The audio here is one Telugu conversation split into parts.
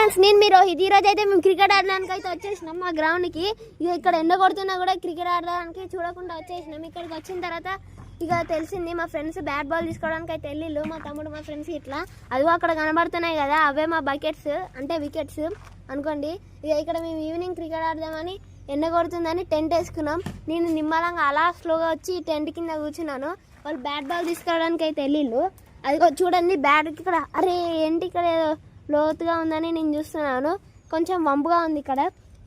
ఫ్రెండ్స్, నేను మీ రోహిత్. ఈరోజు అయితే మేము క్రికెట్ ఆడడానికి అయితే వచ్చేసినాం మా గ్రౌండ్కి. ఇక ఇక్కడ ఎండ కొడుతున్నా కూడా క్రికెట్ ఆడడానికి చూడకుండా వచ్చేసినాం. ఇక్కడికి వచ్చిన తర్వాత ఇక తెలిసింది మా ఫ్రెండ్స్ బ్యాట్ బాల్ తీసుకోవడానికి అయితే వెళ్ళిళ్ళు. మా తమ్ముడు మా ఫ్రెండ్స్ ఇట్లా అదిగో అక్కడ కనబడుతున్నాయి కదా, అవే మా బకెట్స్ అంటే వికెట్స్ అనుకోండి. ఇక ఇక్కడ మేము ఈవినింగ్ క్రికెట్ ఆడదామని ఎండ కొడుతుందని టెంట్ వేసుకున్నాం. నేను నిమ్మలంగా అలా స్లోగా వచ్చి టెంట్ కింద కూర్చున్నాను. వాళ్ళు బ్యాట్ బాల్ తీసుకోవడానికి అయితే వెళ్ళిళ్ళు. అదిగో చూడండి బ్యాట్ ఇక్కడ. అరే ఏంటి ఇక్కడ ఏదో లోతుగా ఉందని నేను చూస్తున్నాను. కొంచెం వంపుగా ఉంది ఇక్కడ.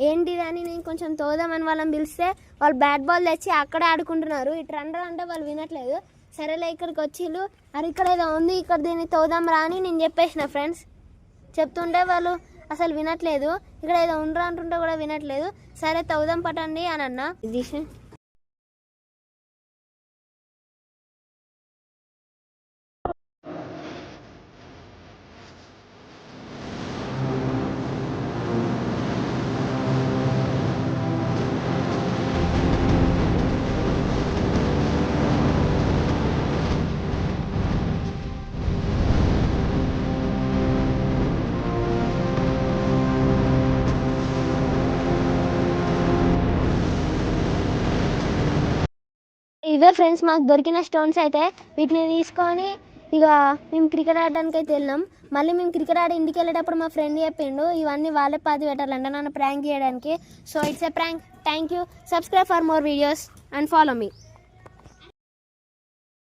ఏంటిదని నేను కొంచెం తోదామని వాళ్ళని పిలిస్తే వాళ్ళు బ్యాట్ బాల్ తెచ్చి అక్కడే ఆడుకుంటున్నారు. ఇటు రండి అంటే వాళ్ళు వినట్లేదు. సరేలే ఇక్కడికి వచ్చిళ్ళు. అరే ఇక్కడ ఏదో ఉంది, ఇక్కడ దీన్ని తోదాం రా అని నేను చెప్పేసిన ఫ్రెండ్స్. చెప్తుంటే వాళ్ళు అసలు వినట్లేదు. ఇక్కడ ఏదో ఉండరా అంటుంటే కూడా వినట్లేదు. సరే తోదాం పట్టండి అని అన్న. ఇవే ఫ్రెండ్స్ మాకు దొరికిన స్టోన్స్ అయితే. వీటిని తీసుకొని ఇక మేము క్రికెట్ ఆడడానికి అయితే వెళ్ళాం. మళ్ళీ మేము క్రికెట్ ఆడి ఇంటికి వెళ్ళేటప్పుడు మా ఫ్రెండ్ చెప్పిండు ఇవన్నీ వాళ్ళే పాతి పెట్టాలంట నన్ను ప్రాంక్ చేయడానికి. So it's a prank. Thank you. Subscribe for more videos and follow me.